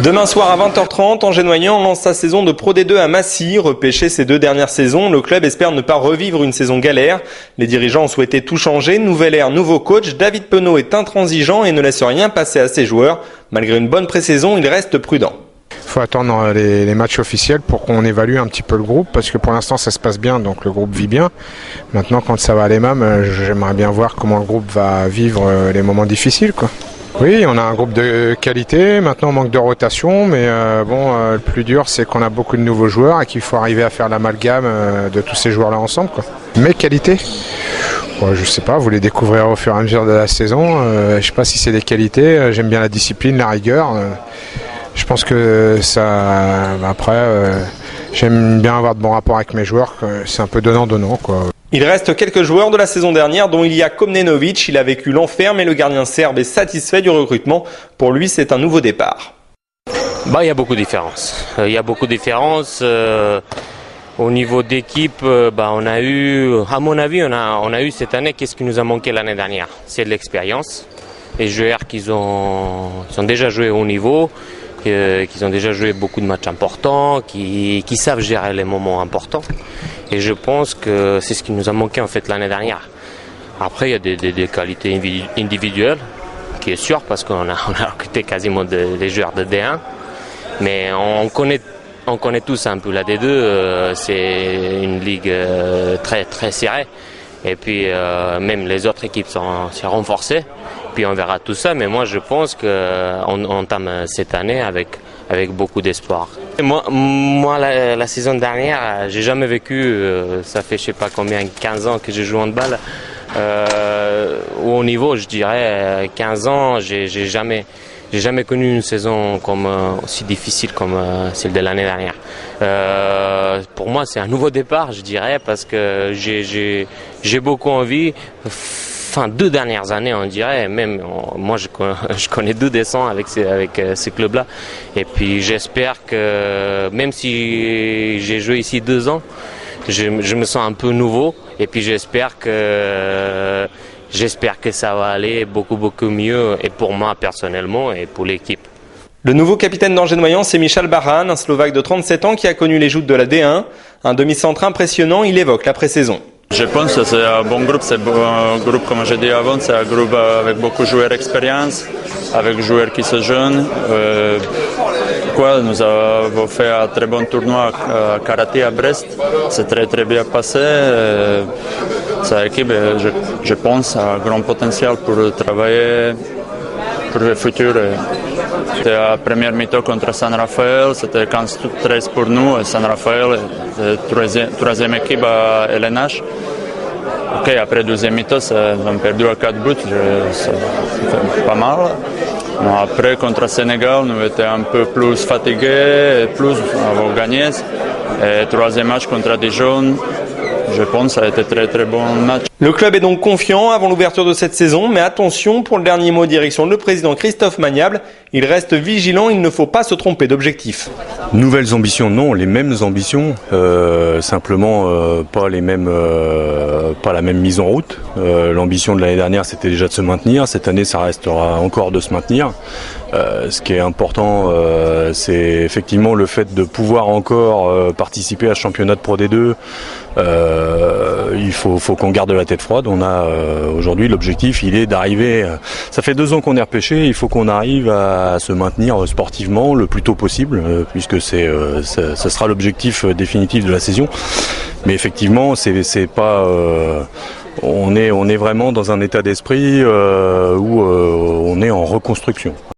Demain soir à 20h30, Angers-Noyant lance sa saison de Pro D2 à Massy. Repêché ces 2 dernières saisons, le club espère ne pas revivre une saison galère. Les dirigeants ont souhaité tout changer. Nouvelle ère, nouveau coach. David Penaud est intransigeant et ne laisse rien passer à ses joueurs. Malgré une bonne pré-saison, il reste prudent. Il faut attendre les matchs officiels pour qu'on évalue un petit peu le groupe, parce que pour l'instant ça se passe bien, donc le groupe vit bien. Maintenant, quand ça va aller même, j'aimerais bien voir comment le groupe va vivre les moments difficiles, quoi. Oui, on a un groupe de qualité, maintenant on manque de rotation, mais le plus dur c'est qu'on a beaucoup de nouveaux joueurs et qu'il faut arriver à faire l'amalgame de tous ces joueurs-là ensemble, quoi. Mais qualité, je sais pas, vous les découvrirez au fur et à mesure de la saison. Je sais pas si c'est des qualités, j'aime bien la discipline, la rigueur. Je pense que ça, après, j'aime bien avoir de bons rapports avec mes joueurs, c'est un peu donnant-donnant, quoi. Il reste quelques joueurs de la saison dernière, dont Ilija Komnenović. Il a vécu l'enfer, mais le gardien serbe est satisfait du recrutement. Pour lui, c'est un nouveau départ. Il y a beaucoup de différences. Au niveau d'équipe, on a eu, à mon avis, on a eu cette année, qu'est-ce qui nous a manqué l'année dernière? C'est de l'expérience. Les joueurs qui ont déjà joué au haut niveau, qui ont déjà joué beaucoup de matchs importants, qui savent gérer les moments importants. Et je pense que c'est ce qui nous a manqué en fait l'année dernière. Après, il y a des qualités individuelles, qui est sûr, parce qu'on a recruté quasiment des joueurs de D1. Mais on connaît tous un peu la D2, c'est une ligue très très serrée. Et puis même les autres équipes sont renforcées. Puis on verra tout ça, mais moi je pense qu'on entame cette année avec beaucoup d'espoir. Moi la saison dernière, j'ai jamais vécu, ça fait je sais pas combien, 15 ans que je joue en handball. Au haut niveau, je dirais 15 ans, j'ai jamais connu une saison aussi difficile comme celle de l'année dernière. Pour moi, c'est un nouveau départ, je dirais, parce que j'ai beaucoup envie. 2 dernières années, on dirait, même moi je connais 2 descents avec ce club-là. Et puis j'espère que, même si j'ai joué ici 2 ans, je me sens un peu nouveau. Et puis j'espère que ça va aller beaucoup mieux, et pour moi personnellement et pour l'équipe. Le nouveau capitaine d'Angers-Noyant, c'est Michal Baran, un Slovaque de 37 ans qui a connu les joutes de la D1. Un demi-centre impressionnant, il évoque la pré-saison. Je pense que c'est un bon groupe, comme j'ai dit avant, c'est un groupe avec beaucoup de joueurs d'expérience, avec des joueurs qui sont jeunes. Nous avons fait un très bon tournoi à karaté à Brest, c'est très bien passé. Cette équipe, je pense, a un grand potentiel pour travailler pour le futur. C'était la première mi-temps contre San Rafael, c'était 15-13 pour nous, et San Rafael, troisième équipe à LNH. Après deuxième mi-temps, ils ont perdu à 4 buts, ça fait pas mal. Après, contre Sénégal, nous étions un peu plus fatigués, plus avons gagné. Et troisième match contre Dijon, je pense que ça a été très bon match. Le club est donc confiant avant l'ouverture de cette saison, mais attention, pour le dernier mot, direction le président Christophe Magnable. Il reste vigilant, il ne faut pas se tromper d'objectif. Nouvelles ambitions, non, les mêmes ambitions, simplement pas la même mise en route. L'ambition de l'année dernière, c'était déjà de se maintenir. Cette année, ça restera encore de se maintenir. Ce qui est important, c'est effectivement le fait de pouvoir encore participer à ce championnat de Pro D2. Il faut qu'on garde la tête froide. On a aujourd'hui l'objectif, il est d'arriver. Ça fait 2 ans qu'on est repêché. Il faut qu'on arrive à se maintenir sportivement le plus tôt possible, puisque ça sera l'objectif définitif de la saison. Mais effectivement, c'est pas. On est vraiment dans un état d'esprit où on est en reconstruction.